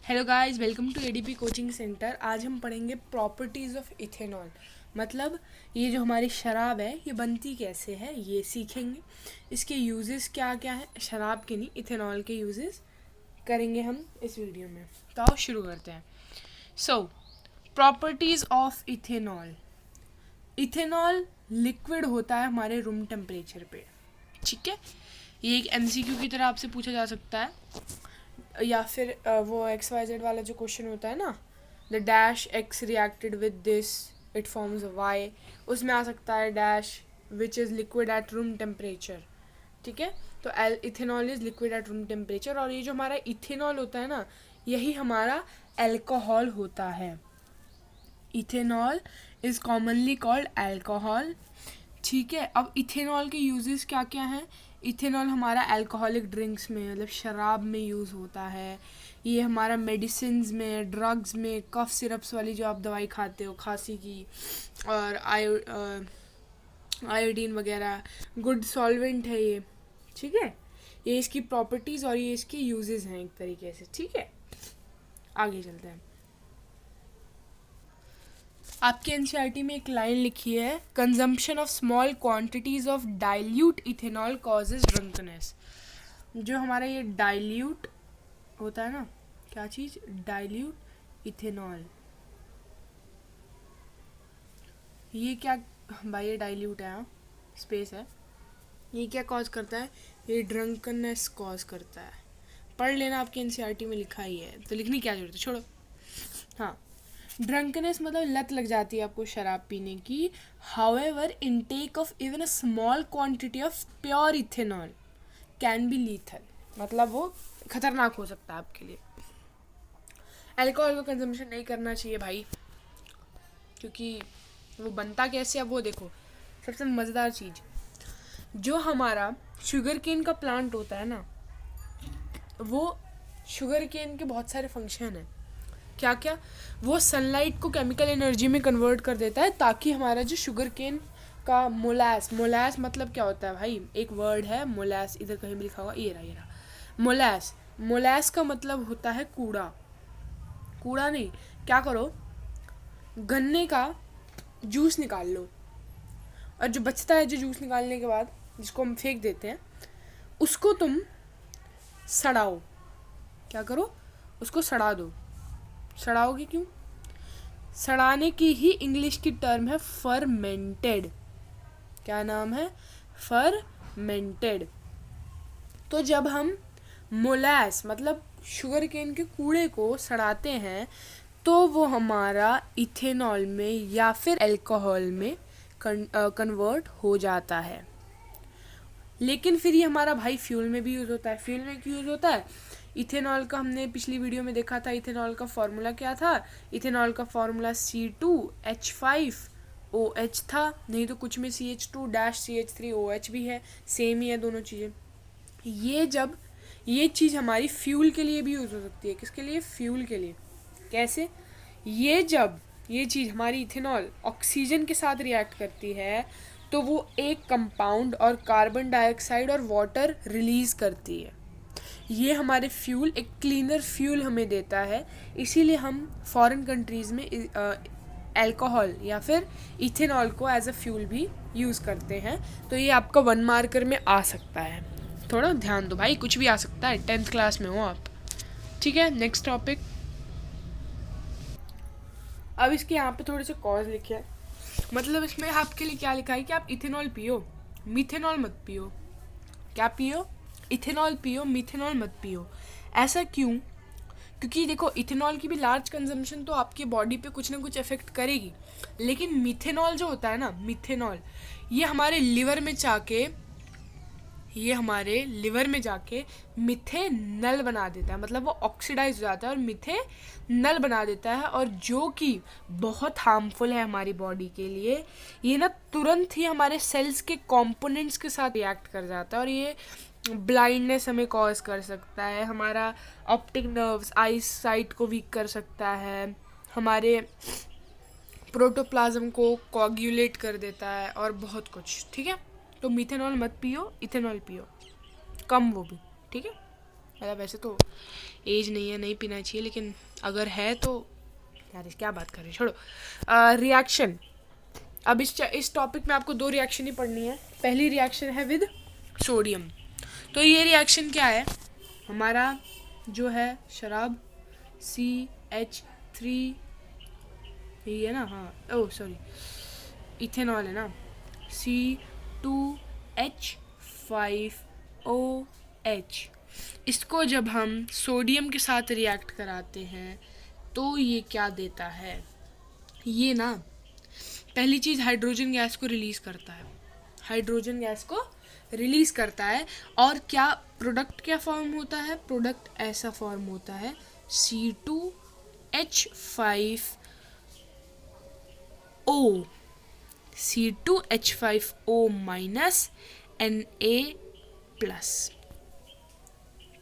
Hello guys, welcome to ADP coaching centre. आज हम पढ़ेंगे प्रॉपर्टीज़ ऑफ इथेनॉल। मतलब ये जो हमारी शराब है ये बनती कैसे है ये सीखेंगे। इसके यूजेस क्या क्या है, शराब के नहीं इथेनॉल के यूजेस करेंगे हम इस वीडियो में। तो आओ शुरू करते हैं। So properties of ethanol. Ethanol liquid होता है हमारे रूम टेम्परेचर पे, ठीक है। ये एक एमसीक्यू की तरह आपसे पूछा जा सकता है, या फिर वो XYZ वाला जो क्वेश्चन होता है ना, the dash X reacted with this it forms a Y, उसमें आ सकता है dash which is liquid at room temperature, ठीक है। तो ethanol is liquid at room temperature. और ये जो हमारा इथेनॉल होता है ना, यही हमारा एल्कोहल होता है। Ethanol is commonly called alcohol, ठीक है। अब इथेनॉल के यूजेस क्या क्या हैं। इथेनॉल हमारा अल्कोहलिक ड्रिंक्स में, मतलब शराब में यूज़ होता है। ये हमारा मेडिसिन्स में, ड्रग्स में, कफ सिरप्स वाली जो आप दवाई खाते हो खांसी की, और आयोडीन वगैरह, गुड सॉल्वेंट है ये, ठीक है। ये इसकी प्रॉपर्टीज़ और ये इसके यूजेस हैं एक तरीके से, ठीक है। आगे चलते हैं। आपके एनसीईआरटी में एक लाइन लिखी है, consumption of small quantities of dilute ethanol causes drunkenness. जो हमारा ये डाइल्यूट होता है ना, क्या चीज़, डाइल्यूट इथेनॉल, ये क्या भाई, ये डाइल्यूट है, स्पेस है, ये क्या कॉज करता है, ये ड्रंकनेस कॉज करता है। पढ़ लेना, आपके एनसीईआरटी में लिखा ही है, तो लिखनी क्या जरूरत है, छोड़ो। हाँ, ड्रंकनेस मतलब लत लग जाती है आपको शराब पीने की। However intake of even a small quantity of pure ethanol can be lethal, मतलब वो खतरनाक हो सकता है आपके लिए। अल्कोहल का कंजम्पशन नहीं करना चाहिए भाई, क्योंकि वो बनता कैसे, अब वो देखो। सबसे मज़ेदार चीज़, जो हमारा शुगर केन का प्लांट होता है ना, वो शुगर केन के बहुत सारे फंक्शन हैं। क्या क्या, वो सनलाइट को केमिकल एनर्जी में कन्वर्ट कर देता है, ताकि हमारा जो शुगर केन का मोलास मतलब क्या होता है भाई, एक वर्ड है मोलास, इधर कहीं भी लिखा होगा, ये रहा मोलास का मतलब होता है कूड़ा। कूड़ा नहीं, क्या करो, गन्ने का जूस निकाल लो, और जो बचता है, जो जूस निकालने के बाद जिसको हम फेंक देते हैं, उसको तुम सड़ाओ। क्या करो, उसको सड़ा दो। सड़ाओगे क्यों, सड़ाने की ही इंग्लिश की टर्म है फर्मेंटेड। क्या नाम है, फर्मेंटेड। तो जब हम मोलास मतलब शुगर केन के कूड़े को सड़ाते हैं, तो वो हमारा इथेनॉल में या फिर अल्कोहल में कन्वर्ट हो जाता है। लेकिन फिर ये हमारा भाई फ्यूल में भी यूज़ होता है। फ्यूल में क्यों यूज़ होता है, इथेनॉल का हमने पिछली वीडियो में देखा था। इथेनॉल का फॉर्मूला क्या था, इथेनॉल का फॉर्मूला C2H5OH था, नहीं तो कुछ में CH2-CH3OH भी है, सेम ही है दोनों चीज़ें। ये चीज़ हमारी फ्यूल के लिए भी यूज़ हो सकती है। किसके लिए, फ्यूल के लिए। कैसे, जब ये चीज़ हमारी इथेनॉल ऑक्सीजन के साथ रिएक्ट करती है, तो वो एक कंपाउंड और कार्बन डाइऑक्साइड और वाटर रिलीज़ करती है। ये हमारे फ्यूल, एक क्लीनर फ्यूल हमें देता है। इसीलिए हम फॉरेन कंट्रीज़ में अल्कोहल या फिर इथेनॉल को एज अ फ्यूल भी यूज़ करते हैं। तो ये आपका 1 मार्कर में आ सकता है, थोड़ा ध्यान दो भाई, कुछ भी आ सकता है, 10th क्लास में हो आप, ठीक है। Next topic. अब इसके यहाँ पे थोड़े से कॉज लिखे हैं, मतलब इसमें आपके लिए क्या लिखा है कि आप इथेनॉल पियो, मिथेनॉल मत पियो। क्या पियो, इथेनॉल पियो, मिथेनॉल मत पियो। ऐसा क्यों, क्योंकि देखो इथेनॉल की भी लार्ज कंजम्पशन तो आपकी बॉडी पे कुछ ना कुछ इफेक्ट करेगी, लेकिन मिथेनॉल जो होता है ना, मिथेनॉल ये हमारे लिवर में जाके मिथेनल बना देता है, मतलब वो ऑक्सीडाइज हो जाता है और मिथेनल बना देता है, और जो कि बहुत हार्मफुल है हमारी बॉडी के लिए। ये ना तुरंत ही हमारे सेल्स के कंपोनेंट्स के साथ रिएक्ट कर जाता है, और ये ब्लाइंडनेस हमें कॉज कर सकता है, हमारा ऑप्टिक नर्व्स, आई साइट को वीक कर सकता है, हमारे प्रोटोप्लाज्म को कोagulate कर देता है, और बहुत कुछ, ठीक है। तो मिथेनॉल मत पियो, इथेनॉल पियो, कम वो भी, ठीक है। मतलब वैसे तो एज नहीं है, नहीं पीना चाहिए, लेकिन अगर है तो यार क्या बात कर रहे, छोड़ो। रिएक्शन, अब इस टॉपिक में आपको 2 रिएक्शन ही पढ़नी है। पहली रिएक्शन है विद सोडियम। तो ये रिएक्शन क्या है, हमारा जो है शराब CH3, यही है ना, हाँ, ओह सॉरी, इथेनॉल है ना, C2H5OH। इसको जब हम सोडियम के साथ रिएक्ट कराते हैं तो ये क्या देता है, ये ना पहली चीज़ हाइड्रोजन गैस को रिलीज़ करता है, हाइड्रोजन गैस को रिलीज़ करता है। और क्या प्रोडक्ट क्या फॉर्म होता है, प्रोडक्ट ऐसा फॉर्म होता है C2H5O, C2H5O माइनस Na+।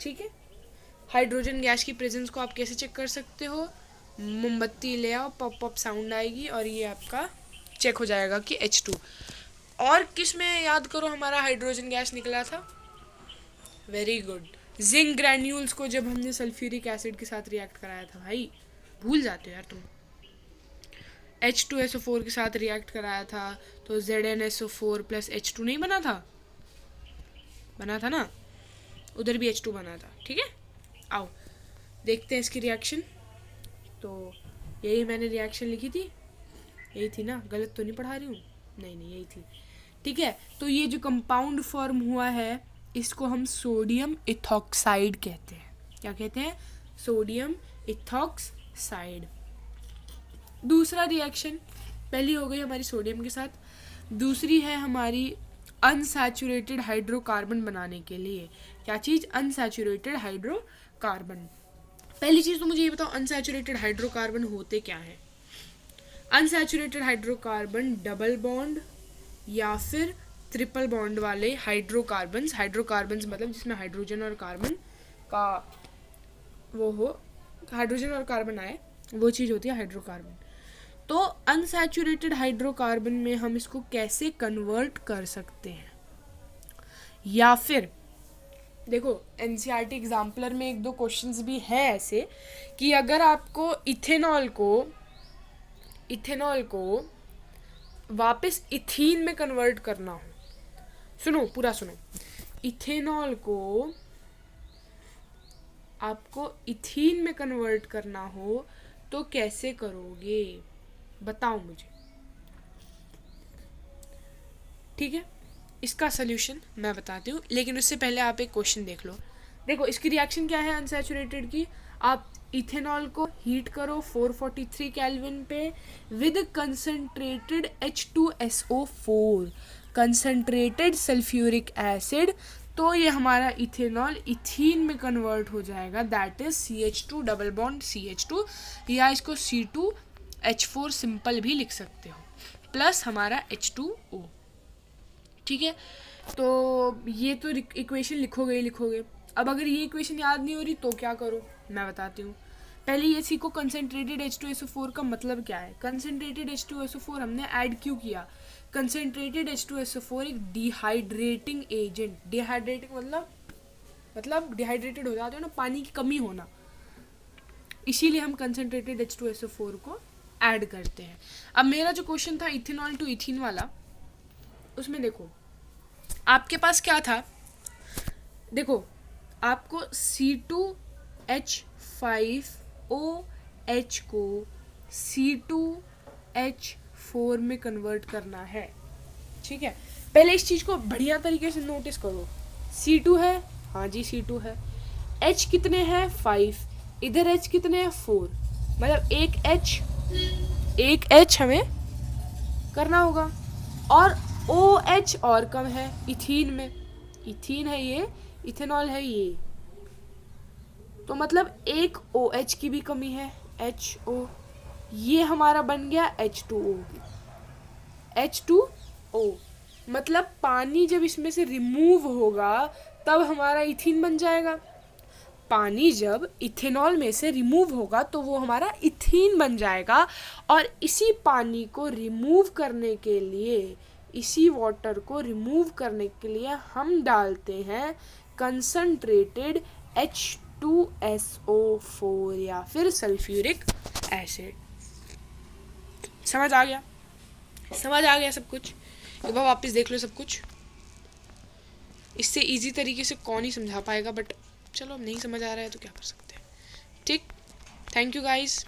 ठीक है, हाइड्रोजन गैस की प्रेजेंस को आप कैसे चेक कर सकते हो, मोमबत्ती ले आओ, पॉप पॉप साउंड आएगी और ये आपका चेक हो जाएगा कि H2। और किस में याद करो हमारा हाइड्रोजन गैस निकला था, वेरी गुड, जिंक ग्रैन्यूल्स को जब हमने सल्फ्यूरिक एसिड के साथ रिएक्ट कराया था। भाई भूल जाते हो यार तुम। H2SO4 के साथ रिएक्ट कराया था तो ZnSO4 प्लस H2 नहीं बना था, बना था ना, उधर भी H2 बना था। ठीक है, आओ देखते हैं इसकी रिएक्शन। तो यही मैंने रिएक्शन लिखी थी, यही थी ना, गलत तो नहीं पढ़ा रही हूँ, नहीं नहीं यही थी। ठीक है, तो ये जो कंपाउंड फॉर्म हुआ है इसको हम सोडियम इथॉक्साइड कहते हैं। क्या कहते हैं, सोडियम इथॉक्साइड। दूसरा रिएक्शन, पहली हो गई हमारी सोडियम के साथ, दूसरी है हमारी अनसैचुरेटेड हाइड्रोकार्बन बनाने के लिए। क्या चीज़, अनसैचुरेटेड हाइड्रोकार्बन। पहली चीज़ तो मुझे ये बताओ अनसैचुरेटेड हाइड्रोकार्बन होते क्या है। अनसैचुरेटेड हाइड्रोकार्बन डबल बॉन्ड या फिर ट्रिपल बॉन्ड वाले हाइड्रोकार्बन्स, हाइड्रोकार्बन्स मतलब जिसमें हाइड्रोजन और कार्बन का वो हो, हाइड्रोजन और कार्बन आए, वो चीज़ होती है हाइड्रोकार्बन। तो अनसैचुरेटेड हाइड्रोकार्बन में हम इसको कैसे कन्वर्ट कर सकते हैं, या फिर देखो एनसीईआरटी एग्जाम्पलर में 1-2 क्वेश्चंस भी हैं ऐसे कि अगर आपको इथेनॉल को वापस इथीन में कन्वर्ट करना हो, सुनो पूरा सुनो, इथेनॉल को आपको इथीन में कन्वर्ट करना हो तो कैसे करोगे, बताओ मुझे। ठीक है, इसका सल्यूशन मैं बताती हूँ, लेकिन उससे पहले आप एक क्वेश्चन देख लो। देखो इसकी रिएक्शन क्या है अनसैचुरेटेड की, आप इथेनॉल को हीट करो 443 केल्विन पे with concentrated H2SO4, concentrated sulphuric acid, तो ये हमारा इथेनॉल इथीन में कन्वर्ट हो जाएगा, that is CH2 double bond CH2, या इसको C2H4 सिंपल भी लिख सकते हो, प्लस हमारा H2O। ठीक है, तो ये तो इक्वेशन लिखोगे। अब अगर ये इक्वेशन याद नहीं हो रही तो क्या करो, मैं बताती हूँ। पहले ये सीखो कंसंट्रेटेड H2SO4 का मतलब क्या है। कंसंट्रेटेड H2SO4 हमने ऐड क्यों किया, कंसंट्रेटेड H2SO4 एक डिहाइड्रेटिंग एजेंट, डिहाइड्रेटिंग मतलब डिहाइड्रेटेड हो जाते हो ना, पानी की कमी होना, इसीलिए हम कंसंट्रेटेड H2SO4 को ऐड करते हैं। अब मेरा जो क्वेश्चन था इथेनॉल टू इथीन वाला, उसमें देखो आपके पास क्या था, देखो आपको C2H5OH को C2H4 में कन्वर्ट करना है। ठीक है, पहले इस चीज़ को बढ़िया तरीके से नोटिस करो। C2 है, हाँ जी C2 है, H कितने हैं 5, इधर H कितने हैं 4, मतलब एक H हमें करना होगा, और OH और कम है इथीन में, इथीन है ये, इथेनॉल है ये, तो मतलब एक OH की भी कमी है, HO, ये हमारा बन गया H2O, मतलब पानी जब इसमें से रिमूव होगा तब हमारा इथीन बन जाएगा। पानी जब इथेनॉल में से रिमूव होगा तो वो हमारा इथीन बन जाएगा, और इसी पानी को रिमूव करने के लिए, इसी वाटर को रिमूव करने के लिए हम डालते हैं कंसंट्रेटेड H2 H2SO4 या फिर सल्फ्यूरिक एसिड। समझ आ गया सब कुछ। एक बार वापस देख लो सब कुछ। इससे इजी तरीके से कौन ही समझा पाएगा, बट चलो अब नहीं समझ आ रहा है तो क्या कर सकते हैं। ठीक, थैंक यू गाइस।